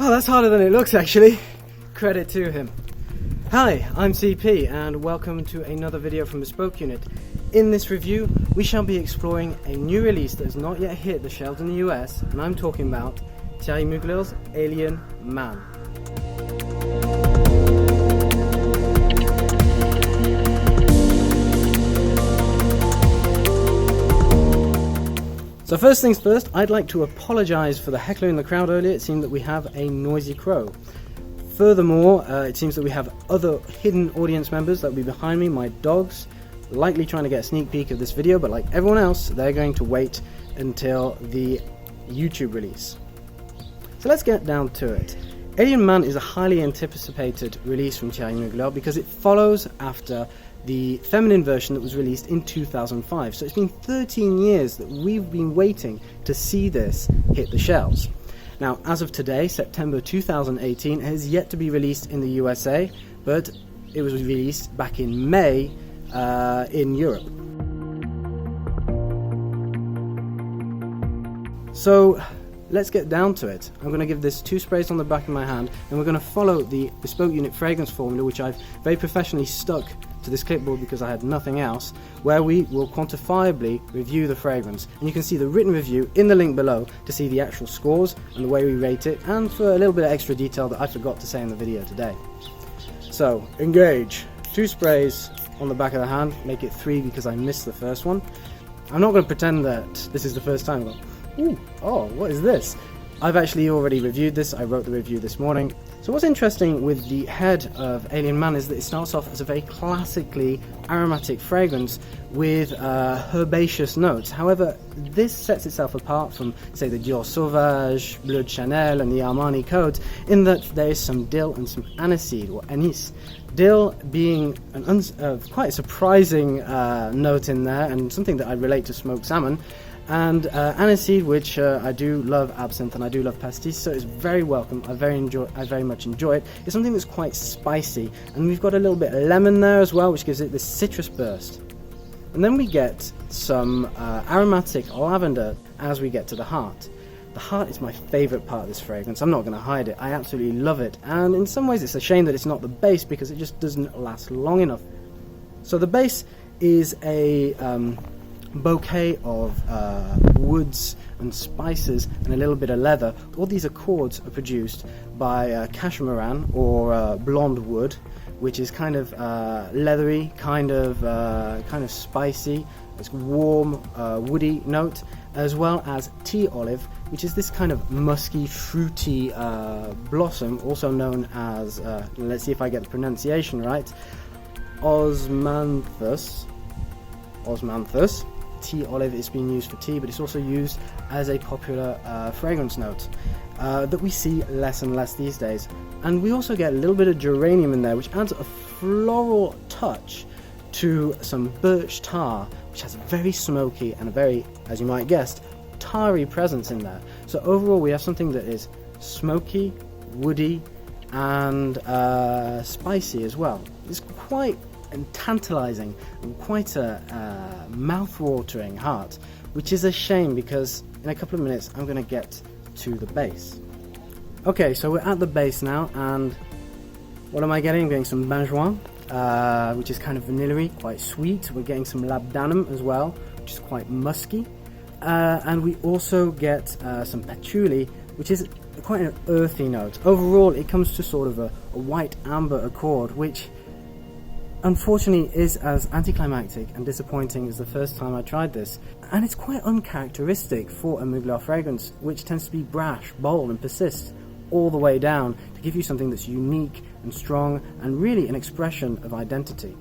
Oh, that's harder than it looks, actually. Credit to him. Hi, I'm CP, and welcome to another video from Bespoke Unit. In this review, we shall be exploring a new release that has not yet hit the shelves in the US, and I'm talking about Thierry Mugler's Alien Man. So first things first, I'd like to apologise for the heckler in the crowd earlier. It seemed that we have a noisy crow. Furthermore, it seems that we have other hidden audience members that will be behind me, my dogs, likely trying to get a sneak peek of this video, but like everyone else, they're going to wait until the YouTube release. So let's get down to it. Alien Man is a highly anticipated release from Thierry Mugler because it follows after the feminine version that was released in 2005. So it's been 13 years that we've been waiting to see this hit the shelves. Now, as of today, September 2018, it has yet to be released in the USA, but it was released back in May in Europe. So let's get down to it. I'm going to give this 2 sprays on the back of my hand, and we're going to follow the Bespoke Unit fragrance formula, which I've very professionally stuck to this clipboard because I had nothing else, where we will quantifiably review the fragrance. And you can see the written review in the link below to see the actual scores and the way we rate it, and for a little bit of extra detail that I forgot to say in the video today. So, engage. 2 sprays on the back of the hand, make it 3 because I missed the first one. I'm not going to pretend that this is the first time. Ooh, oh, what is this? I've actually already reviewed this. I wrote the review this morning. So what's interesting with the head of Alien Man is that it starts off as a very classically aromatic fragrance with herbaceous notes. However, this sets itself apart from, say, the Dior Sauvage, Bleu de Chanel and the Armani Code in that there is some dill and some aniseed or anise. Dill being quite a surprising note in there, and something that I relate to smoked salmon. And aniseed, which I do love absinthe and I do love pastis, so it's very welcome. I very much enjoy it. It's something that's quite spicy, and we've got a little bit of lemon there as well, which gives it this citrus burst. And then we get some aromatic lavender as we get to the heart. The heart is my favourite part of this fragrance. I'm not going to hide it. I absolutely love it, and in some ways it's a shame that it's not the base because it just doesn't last long enough. So the base is a bouquet of woods and spices and a little bit of leather. All these accords are produced by cashmeran or blonde wood, which is kind of leathery, kind of spicy. It's warm, woody note, as well as tea olive, which is this kind of musky, fruity blossom, also known as, let's see if I get the pronunciation right, osmanthus. Tea olive is being used for tea, but it's also used as a popular fragrance note that we see less and less these days. And we also get a little bit of geranium in there, which adds a floral touch to some birch tar, which has a very smoky and a very, as you might guess, tarry presence in there. So overall we have something that is smoky, woody and spicy as well. It's quite tantalizing and quite a mouth-watering heart, which is a shame because in a couple of minutes I'm going to get to the base. Okay, so we're at the base now, and what am I getting? I'm getting some benjoin, which is kind of vanilla-y, quite sweet. We're getting some labdanum as well, which is quite musky, and we also get some patchouli, which is quite an earthy note. Overall it comes to sort of a white amber accord, which unfortunately is as anticlimactic and disappointing as the first time I tried this, and it's quite uncharacteristic for a Mugler fragrance, which tends to be brash, bold and persist all the way down to give you something that's unique and strong and really an expression of identity.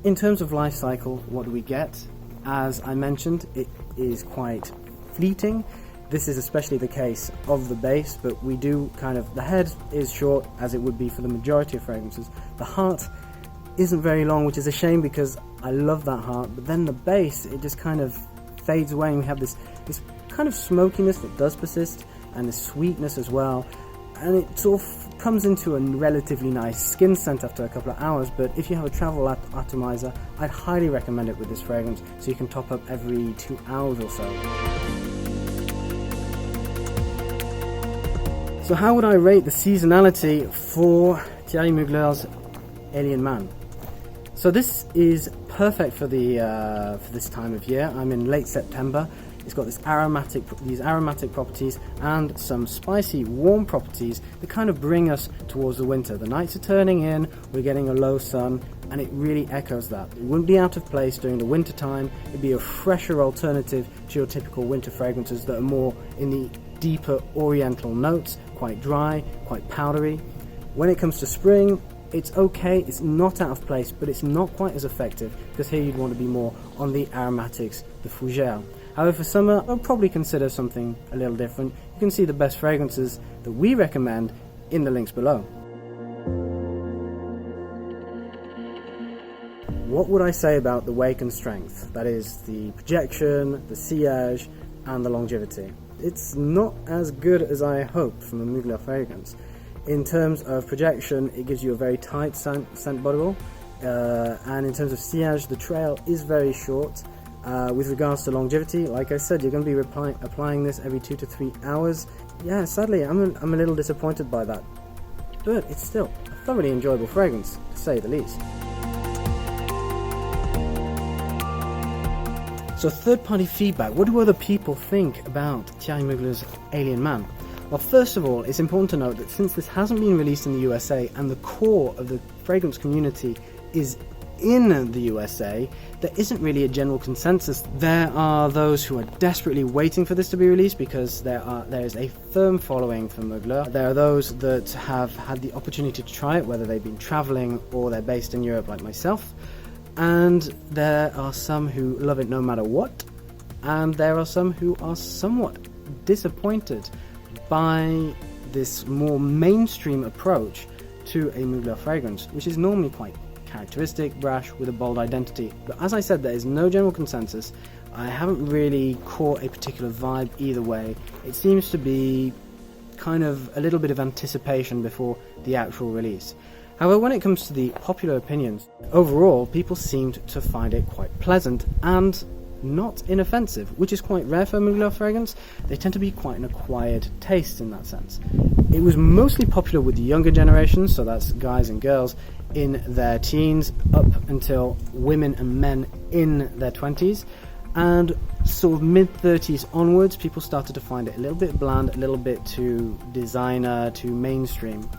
In terms of life cycle, what do we get? As I mentioned, it is quite fleeting. This is especially the case of the base, but we do the head is short, as it would be for the majority of fragrances. The heart isn't very long, which is a shame because I love that heart, but then the base, it just kind of fades away, and we have this kind of smokiness that does persist, and the sweetness as well, and it sort of comes into a relatively nice skin scent after a couple of hours. But if you have a travel atomizer, I'd highly recommend it with this fragrance, so you can top up every 2 hours or so. So how would I rate the seasonality for Thierry Mugler's Alien Man? So this is perfect for this time of year. I'm in late September. It's got these aromatic properties and some spicy, warm properties that kind of bring us towards the winter. The nights are turning in, we're getting a low sun, and it really echoes that. It wouldn't be out of place during the winter time. It'd be a fresher alternative to your typical winter fragrances that are more in the deeper oriental notes, quite dry, quite powdery. When it comes to spring, it's okay, it's not out of place, but it's not quite as effective, because here you'd want to be more on the aromatics, the fougère. However, for summer, I'll probably consider something a little different. You can see the best fragrances that we recommend in the links below. What would I say about the weight and strength? That is, the projection, the sillage, and the longevity. It's not as good as I hoped from a Mugler fragrance. In terms of projection, it gives you a very tight scent bubble, and in terms of sillage, the trail is very short. With regards to longevity, like I said, you're going to be applying this every 2 to 3 hours. Yeah, sadly, I'm a little disappointed by that, but it's still a thoroughly enjoyable fragrance, to say the least. So third-party feedback, what do other people think about Thierry Mugler's Alien Man? Well, first of all, it's important to note that since this hasn't been released in the USA and the core of the fragrance community is in the USA, there isn't really a general consensus. There are those who are desperately waiting for this to be released because there is a firm following for Mugler. There are those that have had the opportunity to try it, whether they've been traveling or they're based in Europe like myself. And there are some who love it no matter what, and there are some who are somewhat disappointed by this more mainstream approach to a Mugler fragrance, which is normally quite characteristic, brash, with a bold identity. But as I said, there is no general consensus. I haven't really caught a particular vibe either way. It seems to be kind of a little bit of anticipation before the actual release. However, when it comes to the popular opinions, overall people seemed to find it quite pleasant and not inoffensive, which is quite rare for a Mugler fragrance. They tend to be quite an acquired taste in that sense. It was mostly popular with the younger generations, so that's guys and girls in their teens up until women and men in their 20s, and sort of mid-30s onwards people started to find it a little bit bland, a little bit too designer, too mainstream.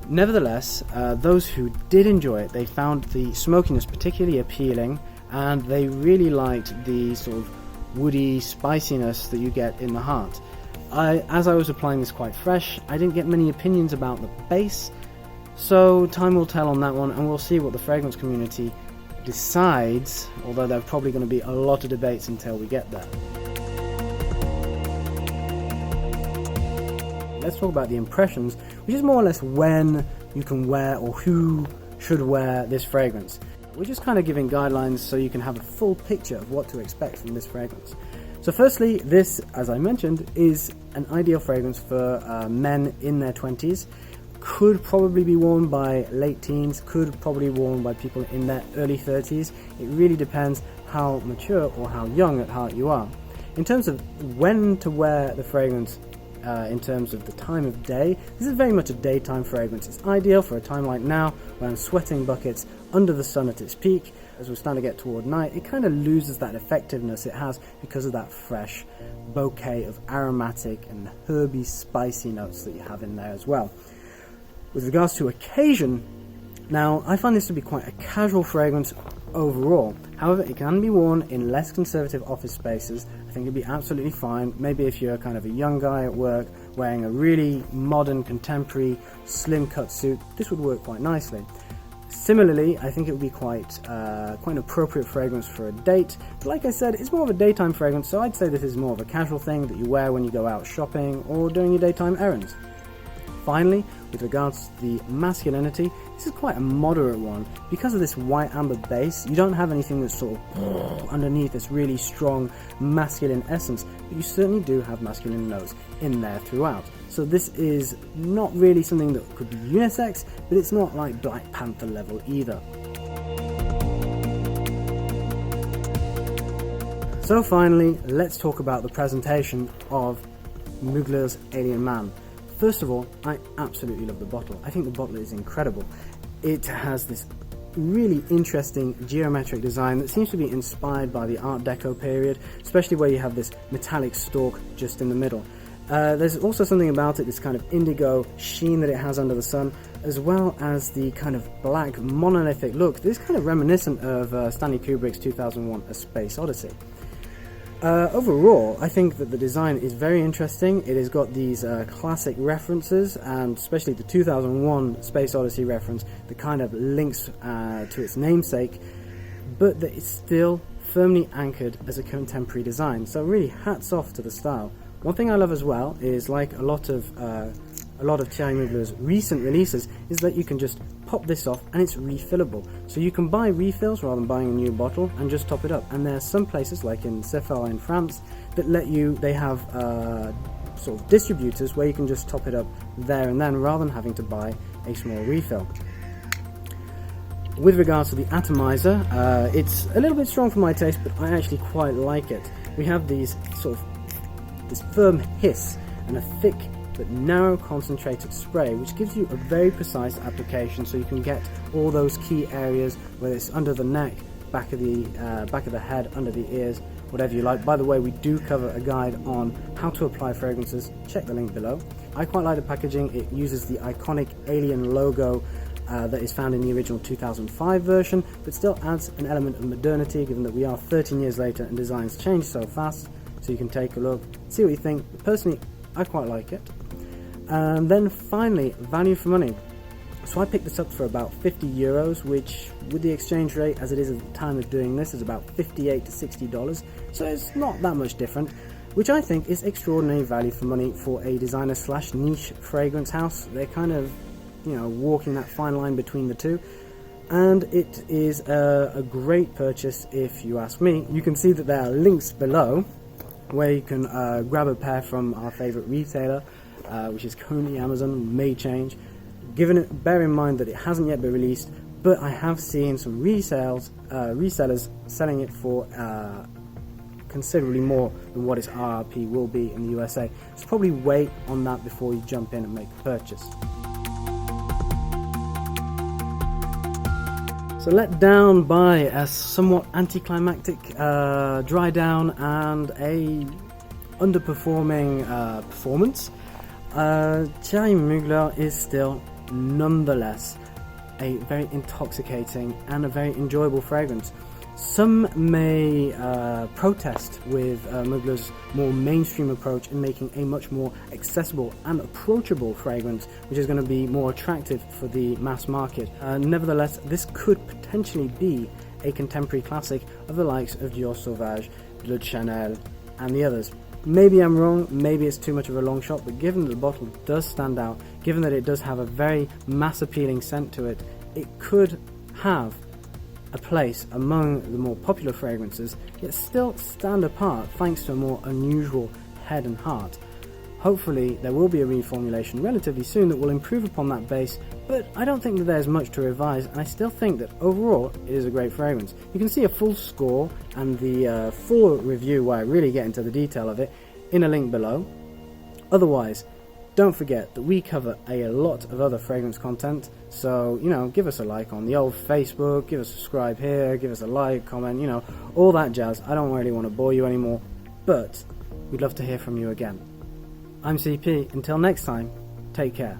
Nevertheless, those who did enjoy it, they found the smokiness particularly appealing, and they really liked the sort of woody spiciness that you get in the heart. As I was applying this quite fresh, I didn't get many opinions about the base, so time will tell on that one, and we'll see what the fragrance community decides, although there are probably going to be a lot of debates until we get there. Let's talk about the impressions, which is more or less when you can wear or who should wear this fragrance. We're just kind of giving guidelines so you can have a full picture of what to expect from this fragrance. So firstly, this, as I mentioned, is an ideal fragrance for men in their 20s. Could probably be worn by late teens, could probably be worn by people in their early 30s. It really depends how mature or how young at heart you are. In terms of when to wear the fragrance, in terms of the time of day, this is very much a daytime fragrance. It's ideal for a time like now, when I'm sweating buckets under the sun at its peak. As we're starting to get toward night, it kind of loses that effectiveness it has because of that fresh bouquet of aromatic and herby, spicy notes that you have in there as well. With regards to occasion, now I find this to be quite a casual fragrance overall. However, it can be worn in less conservative office spaces. I think it'd be absolutely fine. Maybe if you're kind of a young guy at work wearing a really modern, contemporary, slim cut suit, this would work quite nicely. Similarly, I think it would be quite an appropriate fragrance for a date. But like I said, it's more of a daytime fragrance, so I'd say this is more of a casual thing that you wear when you go out shopping or during your daytime errands. Finally, with regards to the masculinity, this is quite a moderate one. Because of this white amber base, you don't have anything that's sort of underneath this really strong masculine essence, but you certainly do have masculine notes in there throughout. So this is not really something that could be unisex, but it's not like Black Panther level either. So finally, let's talk about the presentation of Mugler's Alien Man. First of all, I absolutely love the bottle. I think the bottle is incredible. It has this really interesting geometric design that seems to be inspired by the Art Deco period, especially where you have this metallic stalk just in the middle. There's also something about it, this kind of indigo sheen that it has under the sun, as well as the kind of black monolithic look. This is kind of reminiscent of Stanley Kubrick's 2001 A Space Odyssey. Overall, I think that the design is very interesting. It has got these classic references, and especially the 2001 Space Odyssey reference that kind of links to its namesake, but that it's still firmly anchored as a contemporary design. So really, hats off to the style. One thing I love as well is, like a lot of Thierry Mugler's recent releases, is that you can just pop this off and it's refillable. So you can buy refills rather than buying a new bottle and just top it up. And there's some places like in Sephora in France that they have sort of distributors where you can just top it up there and then rather than having to buy a small refill. With regards to the atomizer, it's a little bit strong for my taste, but I actually quite like it. We have these sort of this firm hiss and a thick but narrow concentrated spray, which gives you a very precise application, so you can get all those key areas, whether it's under the neck, back of the head, under the ears, whatever you like. By the way, we do cover a guide on how to apply fragrances. Check the link below. I quite like the packaging. It uses the iconic alien logo that is found in the original 2005 version, but still adds an element of modernity, given that we are 13 years later and designs change so fast. So you can take a look, see what you think. Personally, I quite like it. And then finally, value for money. So I picked this up for about 50 euros, which with the exchange rate as it is at the time of doing this is about $58 to $60. So it's not that much different, which I think is extraordinary value for money for a designer / niche fragrance house. They're kind of, walking that fine line between the two. And it is a great purchase if you ask me. You can see that there are links below where you can grab a pair from our favorite retailer, which is currently Amazon, may change. Bear in mind that it hasn't yet been released, but I have seen some resellers selling it for considerably more than what its RRP will be in the USA. So probably wait on that before you jump in and make a purchase. So let down by a somewhat anticlimactic dry down and a underperforming performance, Thierry Mugler is still nonetheless a very intoxicating and a very enjoyable fragrance. Some may protest with Mugler's more mainstream approach in making a much more accessible and approachable fragrance, which is going to be more attractive for the mass market. Nevertheless, this could potentially be a contemporary classic of the likes of Dior Sauvage, Bleu de Chanel, and the others. Maybe I'm wrong, maybe it's too much of a long shot, but given that the bottle does stand out, given that it does have a very mass-appealing scent to it, it could have a place among the more popular fragrances, yet still stand apart thanks to a more unusual head and heart. Hopefully there will be a reformulation relatively soon that will improve upon that base, but I don't think that there's much to revise, and I still think that overall it is a great fragrance. You can see a full score and the full review where I really get into the detail of it in a link below. Otherwise, don't forget that we cover a lot of other fragrance content, so, give us a like on the old Facebook, give us a subscribe here, give us a like, comment, all that jazz. I don't really want to bore you anymore, but we'd love to hear from you again. I'm CP. Until next time, take care.